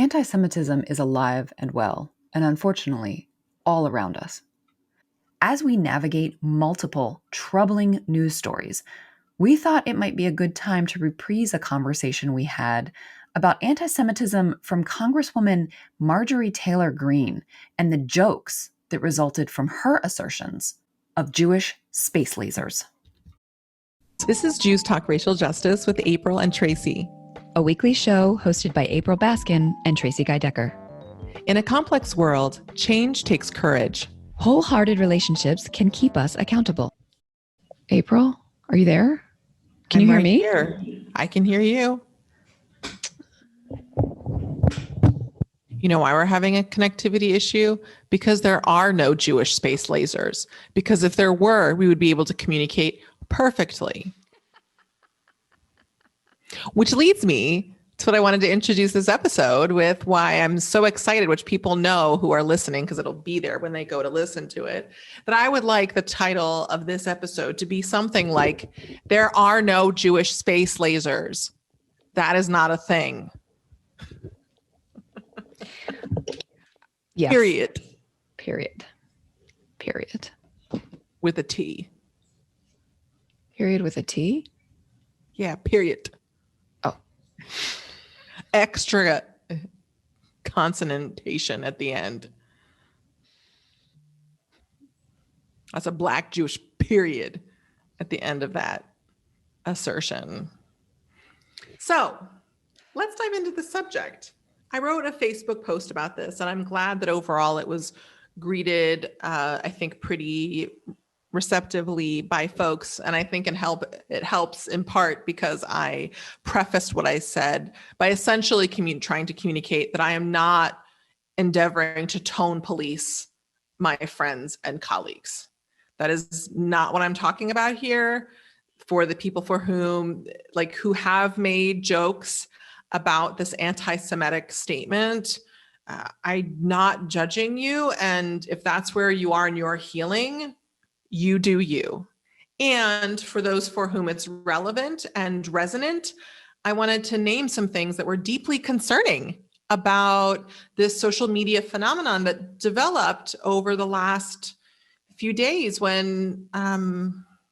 anti-Semitism is alive and well, and unfortunately, all around us. As we navigate multiple troubling news stories, we thought it might be a good time to reprise a conversation we had about anti-Semitism from Congresswoman Marjorie Taylor Greene and the jokes that resulted from her assertions of Jewish space lasers. This is Jews Talk Racial Justice with April and Tracy, a weekly show hosted by April Baskin and Tracy Guy Decker. In a complex world, change takes courage. Wholehearted relationships can keep us accountable. April, are you there? Can you hear me? Here. I can hear you. You know why we're having a connectivity issue? Because there are no Jewish space lasers. Because if there were, we would be able to communicate perfectly. Which leads me to what I wanted to introduce this episode with, why I'm so excited, which people know who are listening because it'll be there when they go to listen to it, that I would like the title of this episode to be something like, "There are no Jewish space lasers. That is not a thing." Yes. Period. With a T. Period with a T? Yeah, period. Oh. Extra consonantation at the end. That's a Black Jewish period at the end of that assertion. So let's dive into the subject. I wrote a Facebook post about this, and I'm glad that overall it was greeted, I think, pretty receptively by folks. And I think it helps in part because I prefaced what I said by essentially trying to communicate that I am not endeavoring to tone police my friends and colleagues. That is not what I'm talking about here. For the people for whom, who have made jokes about this anti-Semitic statement, I'm not judging you. And if that's where you are in your healing, you do you. And for those for whom it's relevant and resonant, I wanted to name some things that were deeply concerning about this social media phenomenon that developed over the last few days when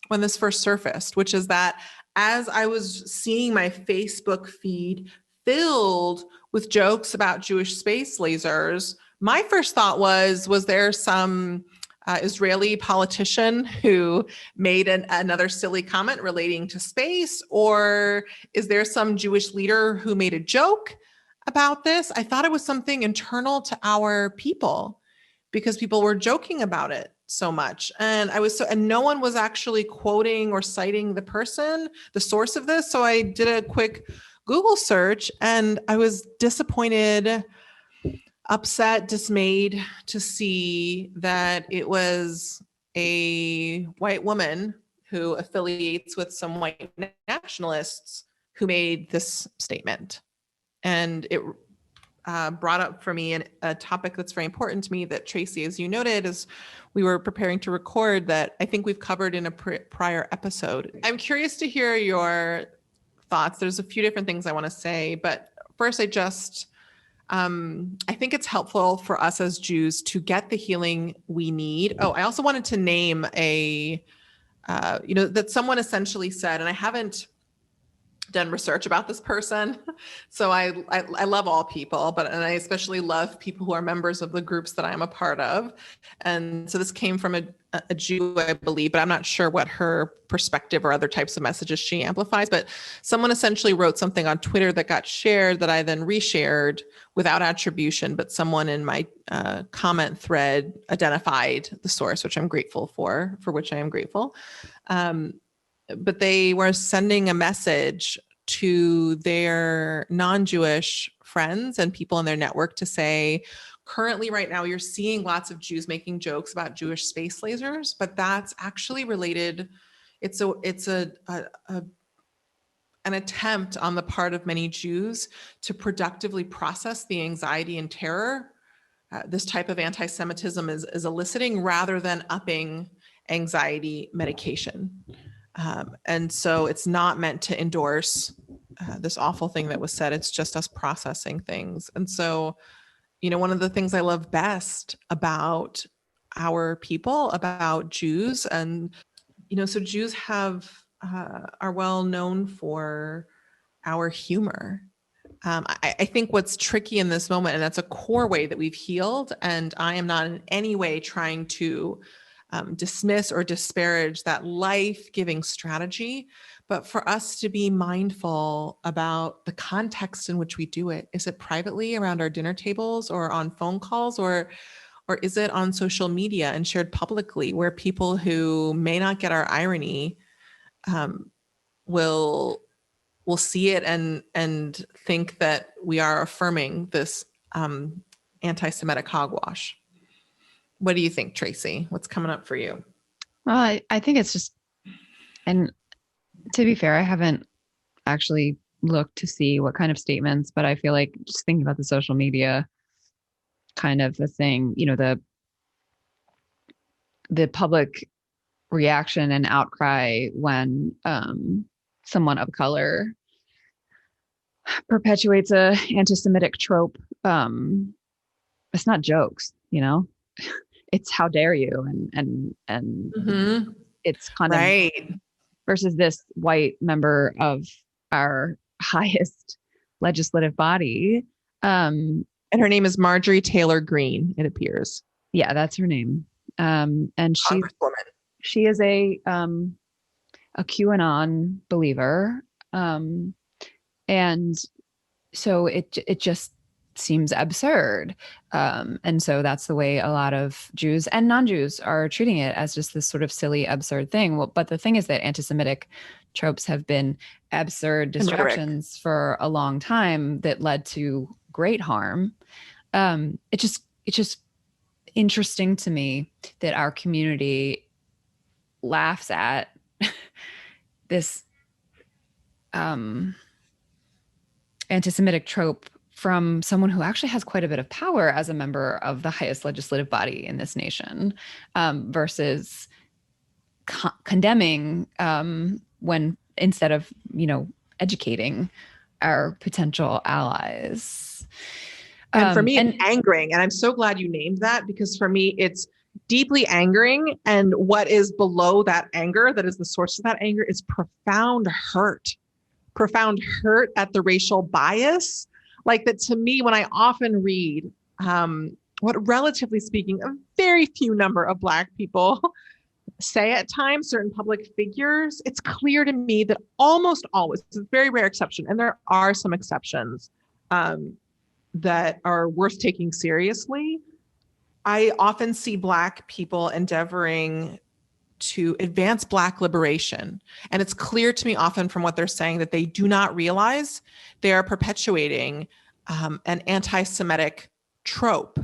this first surfaced, which is that as I was seeing my Facebook feed filled with jokes about Jewish space lasers, my first thought was there some Israeli politician who made another silly comment relating to space? Or is there some Jewish leader who made a joke about this? I thought it was something internal to our people because people were joking about it so much. And and no one was actually quoting or citing the source of this. So I did a quick Google search and I was disappointed, upset, dismayed to see that it was a white woman who affiliates with some white nationalists who made this statement. And it brought up for me a topic that's very important to me that, Tracy, as you noted, as we were preparing to record, that I think we've covered in a prior episode. I'm curious to hear your thoughts. There's a few different things I want to say, but first I think it's helpful for us as Jews to get the healing we need. Oh, I also wanted to name that someone essentially said, and I haven't done research about this person, so I love all people, and I especially love people who are members of the groups that I'm a part of. And so this came from a Jew, I believe, but I'm not sure what her perspective or other types of messages she amplifies. But someone essentially wrote something on Twitter that got shared that I then reshared without attribution, but someone in my comment thread identified the source, which I'm grateful for which I am grateful. But they were sending a message to their non-Jewish friends and people in their network to say, currently right now, you're seeing lots of Jews making jokes about Jewish space lasers, but that's actually related. It's an attempt on the part of many Jews to productively process the anxiety and terror this type of anti-Semitism is eliciting, rather than upping anxiety medication. And so it's not meant to endorse this awful thing that was said. It's just us processing things. And so, one of the things I love best about our people, about Jews, and, so Jews are well known for our humor. I think what's tricky in this moment, and that's a core way that we've healed, and I am not in any way trying to dismiss or disparage that life-giving strategy, but for us to be mindful about the context in which we do it. Is it privately around our dinner tables or on phone calls, or is it on social media and shared publicly, where people who may not get our irony will see it and think that we are affirming this anti-Semitic hogwash? What do you think, Tracy? What's coming up for you? Well, I think it's just, and to be fair, I haven't actually looked to see what kind of statements, but I feel like just thinking about the social media kind of a thing, the public reaction and outcry when someone of color perpetuates a anti-Semitic trope. It's not jokes, it's how dare you, and Mm-hmm. it's kind Right. of versus this white member of our highest legislative body. And her name is Marjorie Taylor Greene, it appears. Yeah, that's her name. And Congresswoman. she is a QAnon believer. And so it just seems absurd. And so that's the way a lot of Jews and non-Jews are treating it, as just this sort of silly, absurd thing. Well, but the thing is that anti-Semitic tropes have been absurd distractions for a long time that led to great harm. It's just interesting to me that our community laughs at this anti-Semitic trope from someone who actually has quite a bit of power as a member of the highest legislative body in this nation, versus condemning when instead of, educating our potential allies. And for me, it's angering. And I'm so glad you named that, because for me, it's deeply angering. And what is below that anger, that is the source of that anger, is profound hurt at the racial bias. Like that, to me, when I often read what, relatively speaking, a very few number of Black people say at times, certain public figures, it's clear to me that almost always, it's a very rare exception, and there are some exceptions that are worth taking seriously. I often see Black people endeavoring to advance Black liberation. And it's clear to me often from what they're saying that they do not realize they are perpetuating an anti-Semitic trope.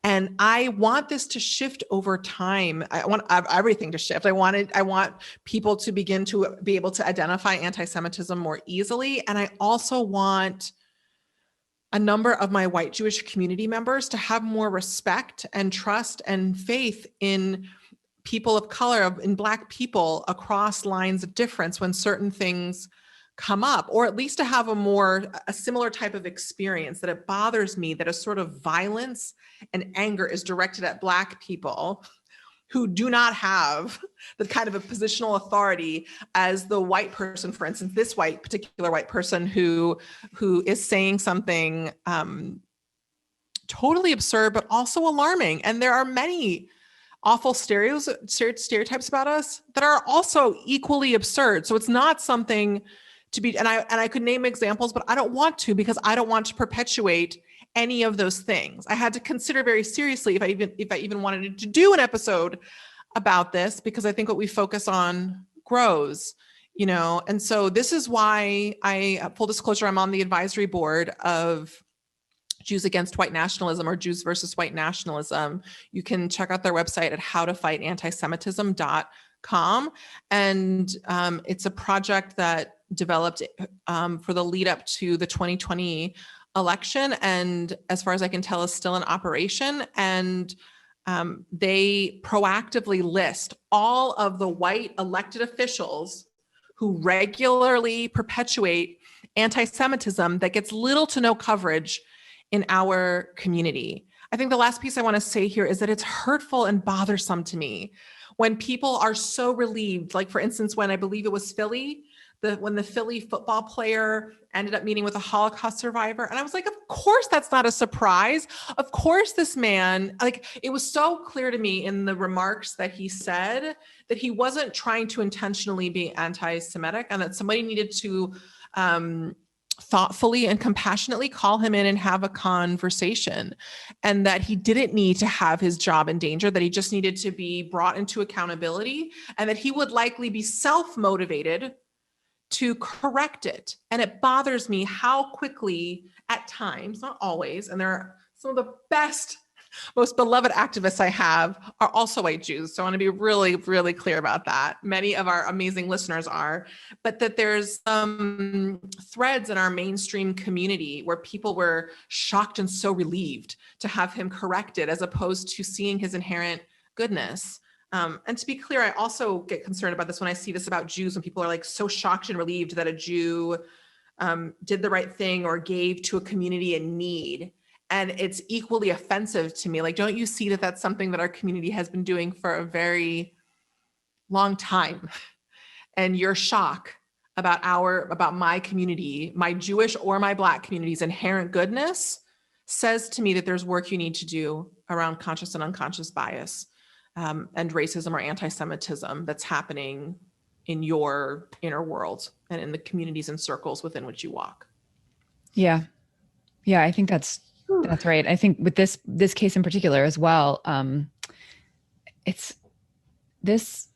And I want this to shift over time. I want everything to shift. I want people to begin to be able to identify anti-Semitism more easily. And I also want a number of my white Jewish community members to have more respect and trust and faith in people of color, in Black people across lines of difference when certain things come up, or at least to have a similar type of experience, that it bothers me that a sort of violence and anger is directed at Black people who do not have the kind of a positional authority as the white person, for instance, this particular white person who is saying something totally absurd, but also alarming. And there are many awful stereotypes about us that are also equally absurd. So it's not something to be, and I could name examples, but I don't want to, because I don't want to perpetuate any of those things. I had to consider very seriously if I even wanted to do an episode about this, because I think what we focus on grows, and so this is why full disclosure, I'm on the advisory board of Jews Against White Nationalism, or Jews versus White Nationalism. You can check out their website at howtofightantisemitism.com. And it's a project that developed for the lead up to the 2020 election. And as far as I can tell, is still in operation. And they proactively list all of the white elected officials who regularly perpetuate anti-Semitism that gets little to no coverage in our community. I think the last piece I want to say here is that it's hurtful and bothersome to me when people are so relieved. Like, for instance, when I believe it was Philly, when the Philly football player ended up meeting with a Holocaust survivor. And I was like, of course, that's not a surprise. Of course, this man, like, it was so clear to me in the remarks that he said that he wasn't trying to intentionally be anti-Semitic, and that somebody needed to thoughtfully and compassionately call him in and have a conversation, and that he didn't need to have his job in danger, that he just needed to be brought into accountability, and that he would likely be self-motivated to correct it. And it bothers me how quickly, at times, not always, and there are some of the best, most beloved activists I have are also white Jews. So I want to be really, really clear about that. Many of our amazing listeners are, but that there's threads in our mainstream community where people were shocked and so relieved to have him corrected, as opposed to seeing his inherent goodness. And to be clear, I also get concerned about this when I see this about Jews, when people are like so shocked and relieved that a Jew did the right thing or gave to a community in need. And it's equally offensive to me. Like, don't you see that that's something that our community has been doing for a very long time? And your shock about my community, my Jewish or my Black community's inherent goodness, says to me that there's work you need to do around conscious and unconscious bias and racism or anti-Semitism that's happening in your inner world and in the communities and circles within which you walk. Yeah. Yeah, I think that's right. I think with this case in particular as well, it's this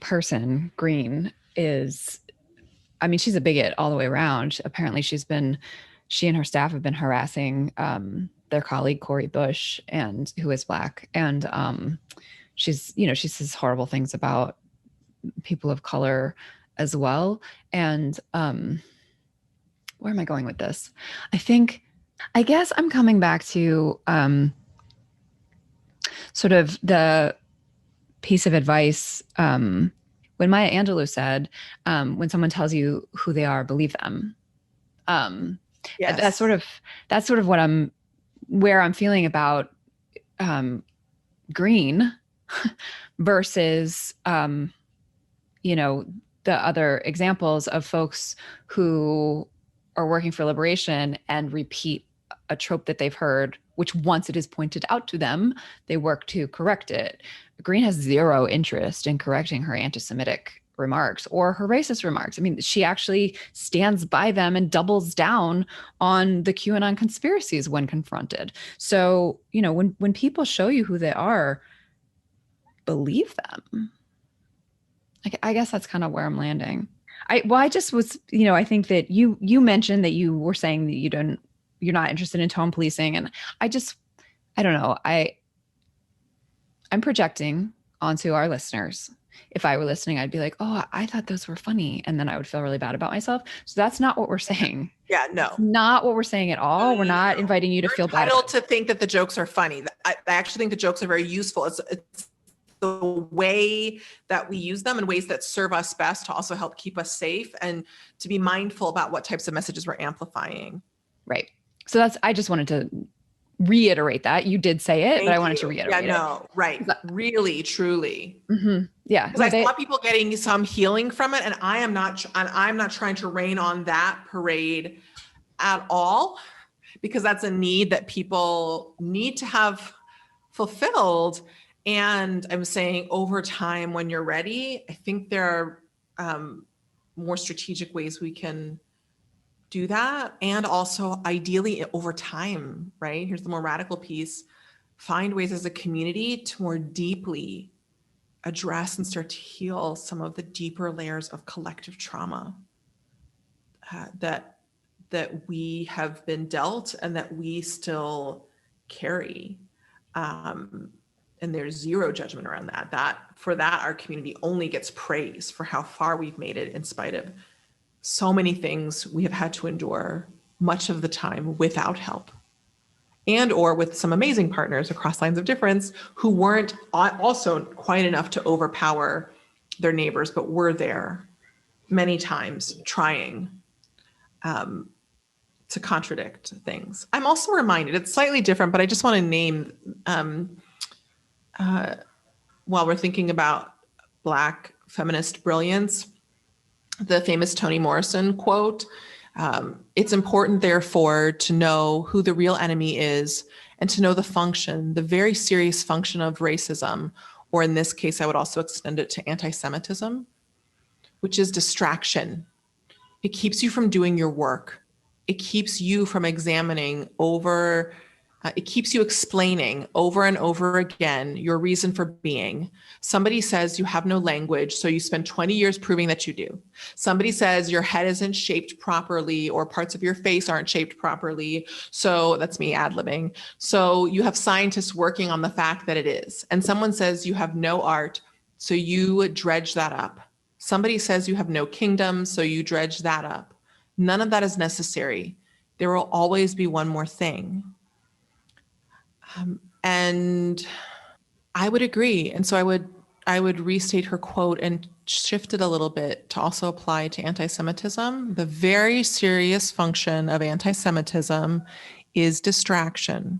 person, Green, she's a bigot all the way around. Apparently she and her staff have been harassing their colleague, Cori Bush, and who is Black. And she says horrible things about people of color as well. And where am I going with this? I guess I'm coming back to sort of the piece of advice when Maya Angelou said, when someone tells you who they are, believe them. Yes. That's sort of where I'm feeling about Green versus the other examples of folks who are working for liberation and repeat a trope that they've heard, which once it is pointed out to them, they work to correct it. Green has zero interest in correcting her anti-Semitic remarks or her racist remarks. I mean, she actually stands by them and doubles down on the QAnon conspiracies when confronted. So, when people show you who they are, believe them. I guess that's kind of where I'm landing. I just was, I think that you mentioned that you were saying that you're not interested in tone policing. And I don't know. I'm projecting onto our listeners. If I were listening, I'd be like, oh, I thought those were funny. And then I would feel really bad about myself. So that's not what we're saying. Yeah, no. It's not what we're saying at all. We're not inviting you to feel bad. Entitled to think that the jokes are funny. I actually think the jokes are very useful. It's the way that we use them in ways that serve us best to also help keep us safe and to be mindful about what types of messages we're amplifying. Right. So I just wanted to reiterate that. You did say it, but I wanted to reiterate it. Right. Really, truly. Mm-hmm. Yeah. Because I saw people getting some healing from it, and I'm not trying to rain on that parade at all, because that's a need that people need to have fulfilled. And I'm saying over time, when you're ready, I think there are more strategic ways we can do that. And also ideally over time, right? Here's the more radical piece. Find ways as a community to more deeply address and start to heal some of the deeper layers of collective trauma that we have been dealt and that we still carry. And there's zero judgment around that. For that, our community only gets praise for how far we've made it in spite of so many things we have had to endure much of the time without help, and or with some amazing partners across lines of difference who weren't also quite enough to overpower their neighbors, but were there many times trying. to contradict things. I'm also reminded, it's slightly different, but I just want to name, while we're thinking about Black feminist brilliance, the famous Toni Morrison quote, it's important, therefore, to know who the real enemy is and to know the function, the very serious function of racism, or in this case, I would also extend it to anti-Semitism, which is distraction. It keeps you from doing your work. It keeps you from examining over, it keeps you explaining over and over again your reason for being. Somebody says you have no language, so you spend 20 years proving that you do. Somebody says your head isn't shaped properly or parts of your face aren't shaped properly, so that's me ad-libbing. So you have scientists working on the fact that it is. And someone says you have no art, so you dredge that up. Somebody says you have no kingdom, so you dredge that up. None of that is necessary. There will always be one more thing. And I would agree. And so I would restate her quote and shift it a little bit to also apply to anti-Semitism. The very serious function of anti-Semitism is distraction.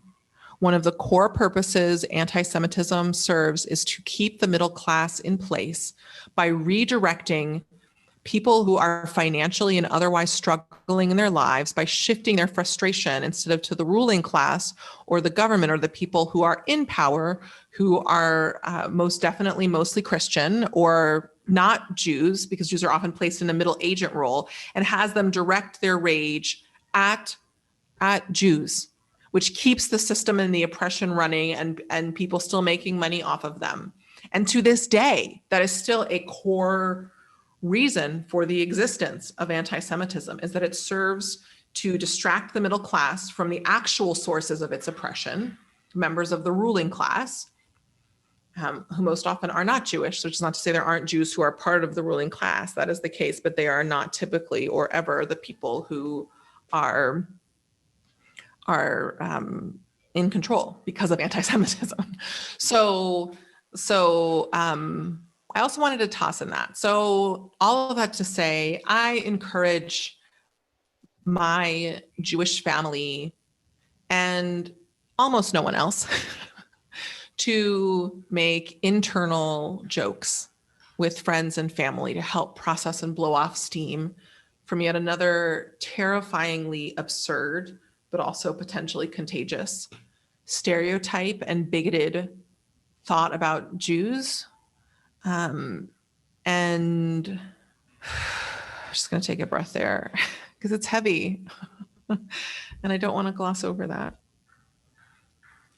One of the core purposes anti-Semitism serves is to keep the middle class in place by redirecting people who are financially and otherwise struggling in their lives, by shifting their frustration instead of to the ruling class or the government or the people who are in power, who are most definitely mostly Christian or not Jews, because Jews are often placed in a middle agent role, and has them direct their rage at Jews, which keeps the system and the oppression running and people still making money off of them. And to this day, that is still a core reason for the existence of anti-Semitism, is that it serves to distract the middle class from the actual sources of its oppression, members of the ruling class, who most often are not Jewish, which is not to say there aren't Jews who are part of the ruling class. That is the case, but they are not typically or ever the people who are in control because of anti-Semitism. So I also wanted to toss in that. So all of that to say, I encourage my Jewish family and almost no one else to make internal jokes with friends and family to help process and blow off steam from yet another terrifyingly absurd, but also potentially contagious stereotype and bigoted thought about Jews. And I'm just going to take a breath there because it's heavy and I don't want to gloss over that.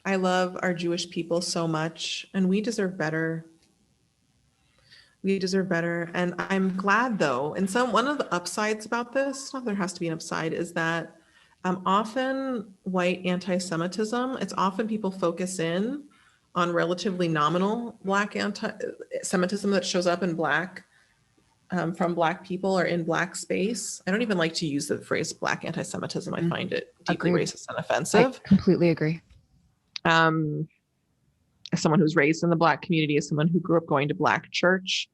I love our Jewish people so much and we deserve better. We deserve better. And I'm glad though, and one of the upsides about this, not there has to be an upside, is that often white anti-Semitism, it's often people focus in on relatively nominal Black anti-Semitism that shows up in Black, from Black people or in Black space. I don't even like to use the phrase Black anti-Semitism. I find it deeply racist and offensive. I completely agree. As someone who's raised in the Black community, as someone who grew up going to Black church,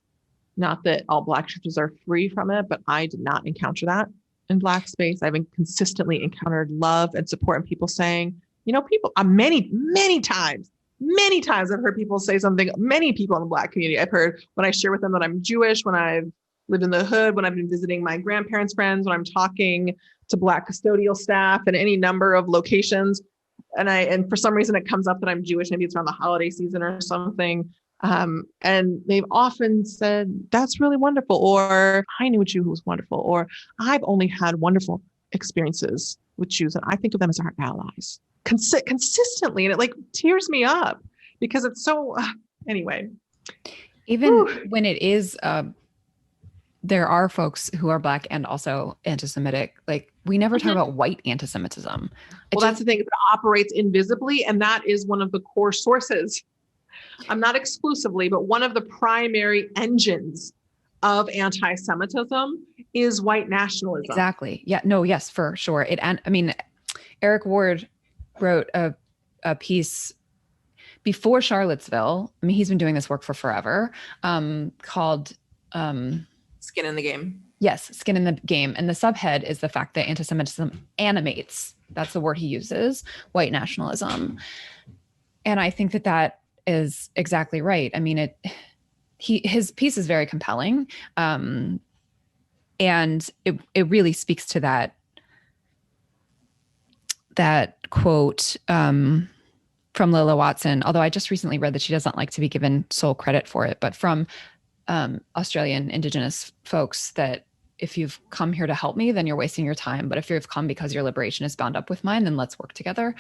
not that all Black churches are free from it, but I did not encounter that in Black space. I've consistently encountered love and support and people saying, people, many times I've heard people say something, many people in the Black community, I've heard when I share with them that I'm Jewish, when I've lived in the hood, when I've been visiting my grandparents' friends, when I'm talking to Black custodial staff in any number of locations. And for some reason it comes up that I'm Jewish, maybe it's around the holiday season or something. And they've often said, that's really wonderful. Or I knew a Jew who was wonderful. Or I've only had wonderful experiences with Jews. And I think of them as our allies consistently. And it tears me up because it's so, anyway. Even when it is, there are folks who are Black and also anti-Semitic. We never talk about white anti-Semitism. That's the thing. It operates invisibly. And that is one of the core sources. Not exclusively, but one of the primary engines of anti-Semitism is white nationalism. Exactly. Yeah. No, yes, for sure. Eric Ward wrote a piece before Charlottesville. He's been doing this work for forever, called Skin in the Game. Yes, skin in the game. And the subhead is the fact that anti-Semitism animates, that's the word he uses, white nationalism. And I think that that is exactly right. I mean, his piece is very compelling. And it really speaks to that quote from Lila Watson, although I just recently read that she doesn't like to be given sole credit for it, but from Australian Indigenous folks, that if you've come here to help me, then you're wasting your time. But if you've come because your liberation is bound up with mine, then let's work together.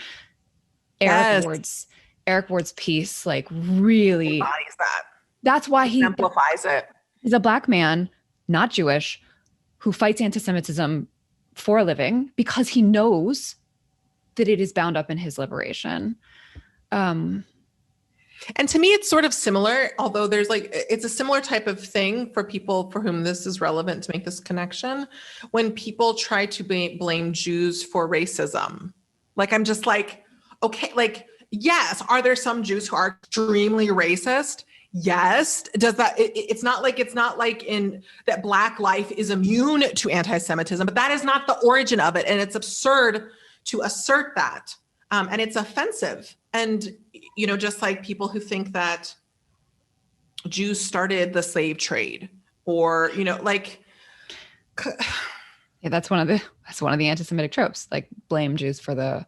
Yes. Eric Ward's piece, like, really Embodies that. that's why Exemplifies it. he's a Black man, not Jewish, who fights anti-Semitism for a living because he knows that it is bound up in his liberation. And to me, it's sort of similar, although it's a similar type of thing for people for whom this is relevant to make this connection. When people try to blame Jews for racism, like, I'm just like, okay, like, yes, are there some Jews who are extremely racist? Yes. Does that, it's not like in that Black life is immune to anti-Semitism, but that is not the origin of it. And it's absurd to assert that. And it's offensive. And, just like people who think that Jews started the slave trade, or, like. Yeah, that's one of the anti-Semitic tropes, like blame Jews for the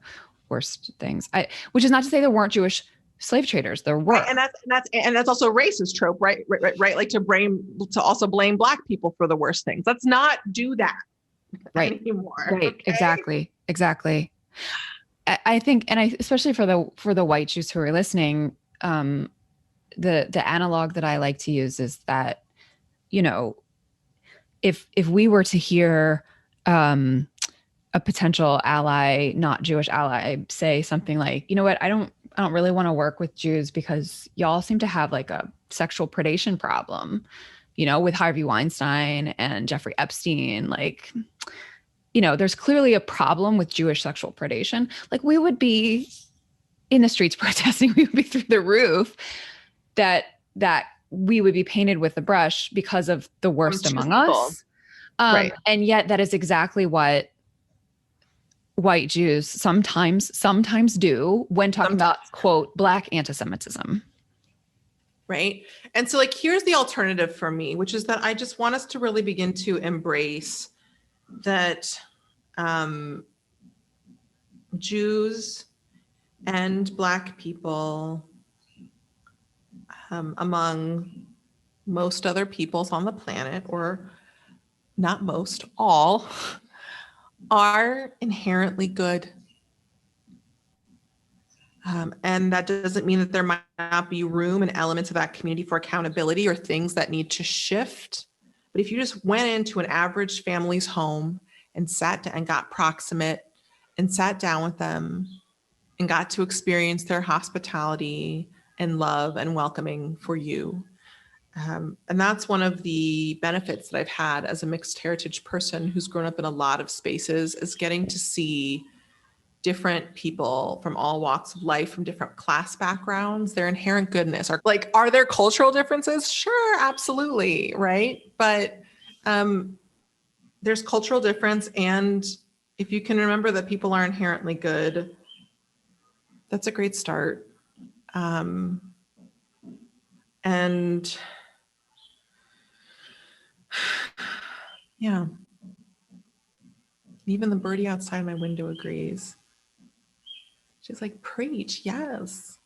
worst things. Which is not to say there weren't Jewish slave traders. There were. And that's also a racist trope, right? Right. Like to also blame Black people for the worst things. Let's not do that anymore. Right. Okay? Exactly. I think, and especially for the white Jews who are listening, the analog that I like to use is that, if we were to hear a potential ally, not Jewish ally, say something like, you know what, I don't really want to work with Jews because y'all seem to have like a sexual predation problem, with Harvey Weinstein and Jeffrey Epstein, like, there's clearly a problem with Jewish sexual predation. Like, we would be in the streets protesting, we would be through the roof, that we would be painted with the brush because of the worst among us. Right. And yet that is exactly what white Jews sometimes do when talking about, quote, Black anti-Semitism. Right. And so, like, here's the alternative for me, which is that I just want us to really begin to embrace that Jews and Black people, among most other peoples on the planet, or not most, all, are inherently good. And that doesn't mean that there might not be room and elements of that community for accountability or things that need to shift. But if you just went into an average family's home and sat down and got proximate and sat down with them and got to experience their hospitality and love and welcoming for you. And that's one of the benefits that I've had as a mixed heritage person who's grown up in a lot of spaces, is getting to see different people from all walks of life, from different class backgrounds, their inherent goodness. Are there cultural differences? Sure, absolutely, right? But there's cultural difference, and if you can remember that people are inherently good, that's a great start. And yeah, even the birdie outside my window agrees. She's like, preach, yes.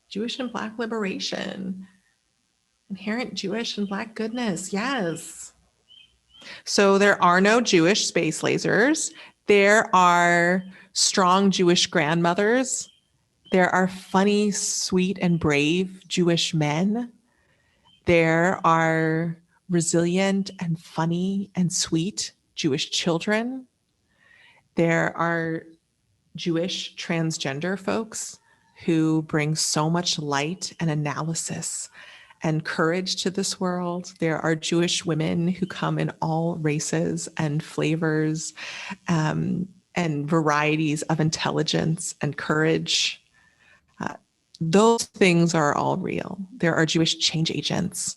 Jewish and Black liberation, inherent Jewish and Black goodness, yes. So there are no Jewish space lasers. There are strong Jewish grandmothers. There are funny, sweet, and brave Jewish men. There are resilient and funny and sweet Jewish children. There are Jewish transgender folks who bring so much light and analysis and courage to this world. There are Jewish women who come in all races and flavors, and varieties of intelligence and courage. Those things are all real. There are Jewish change agents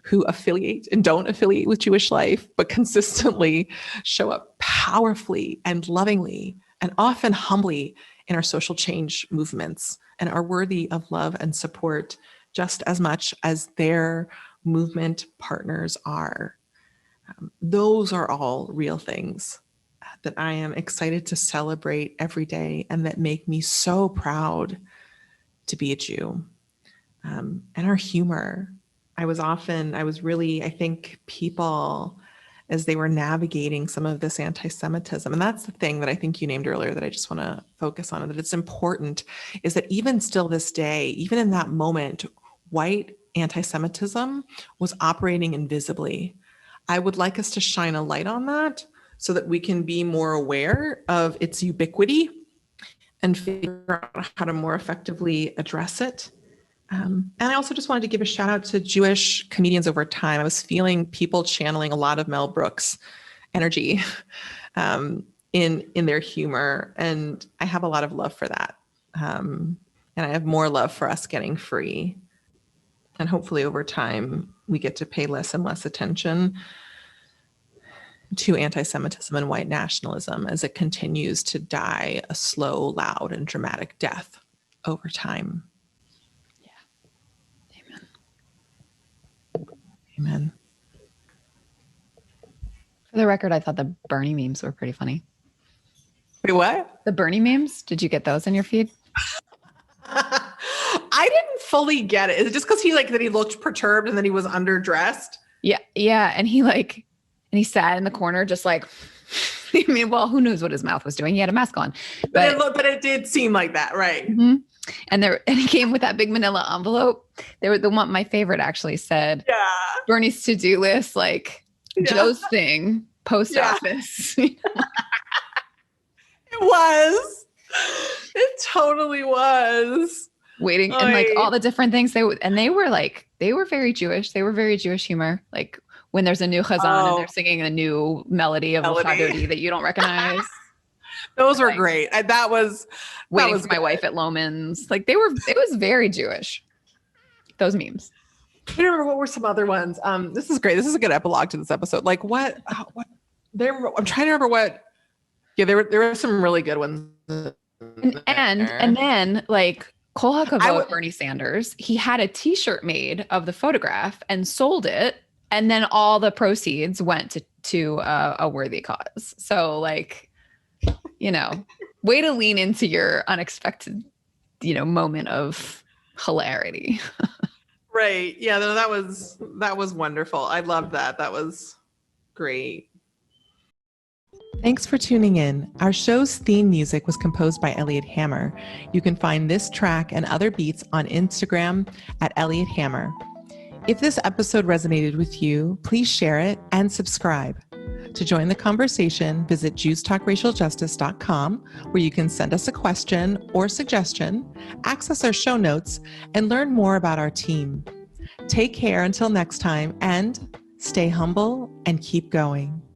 who affiliate and don't affiliate with Jewish life, but consistently show up powerfully and lovingly and often humbly in our social change movements and are worthy of love and support just as much as their movement partners are. Those are all real things that I am excited to celebrate every day and that make me so proud to be a Jew. And our humor. I think people, as they were navigating some of this anti-Semitism, and that's the thing that I think you named earlier that I just want to focus on, that it's important, is that even still this day, even in that moment, white anti-Semitism was operating invisibly. I would like us to shine a light on that so that we can be more aware of its ubiquity and figure out how to more effectively address it. And I also just wanted to give a shout out to Jewish comedians over time. I was feeling people channeling a lot of Mel Brooks energy in their humor, and I have a lot of love for that. And I have more love for us getting free. And hopefully over time, we get to pay less and less attention to anti-Semitism and white nationalism as it continues to die a slow, loud, and dramatic death over time. Amen. For the record, I thought the Bernie memes were pretty funny. Wait, what? The Bernie memes? Did you get those in your feed? I didn't fully get it. Is it just because that he looked perturbed and then he was underdressed? Yeah. And he sat in the corner just like, I mean, well, who knows what his mouth was doing? He had a mask on. But it did seem like that, right? Mm-hmm. And he came with that big manila envelope. They were the one, my favorite actually said, Bernie's to-do list, Joe's thing, post office. It was. It totally was. Waiting and all the different things they were very Jewish. They were very Jewish humor. Like when there's a new chazan and they're singing a new melody of Chadodi that you don't recognize. Those were great. That was waiting for my wife at Loman's. It was very Jewish. Those memes. I don't remember what were some other ones. This is great. This is a good epilogue to this episode. What I'm trying to remember what. Yeah, there were some really good ones. And then Kol HaKavod, Bernie Sanders, he had a T-shirt made of the photograph and sold it, and then all the proceeds went to a worthy cause. So way to lean into your unexpected, moment of hilarity. Right. Yeah, no, that was wonderful. I loved that. That was great. Thanks for tuning in. Our show's theme music was composed by Elliot Hammer. You can find this track and other beats on Instagram at Elliot Hammer. If this episode resonated with you, please share it and subscribe. To join the conversation, visit JewsTalkRacialJustice.com, where you can send us a question or suggestion, access our show notes, and learn more about our team. Take care until next time, and stay humble and keep going.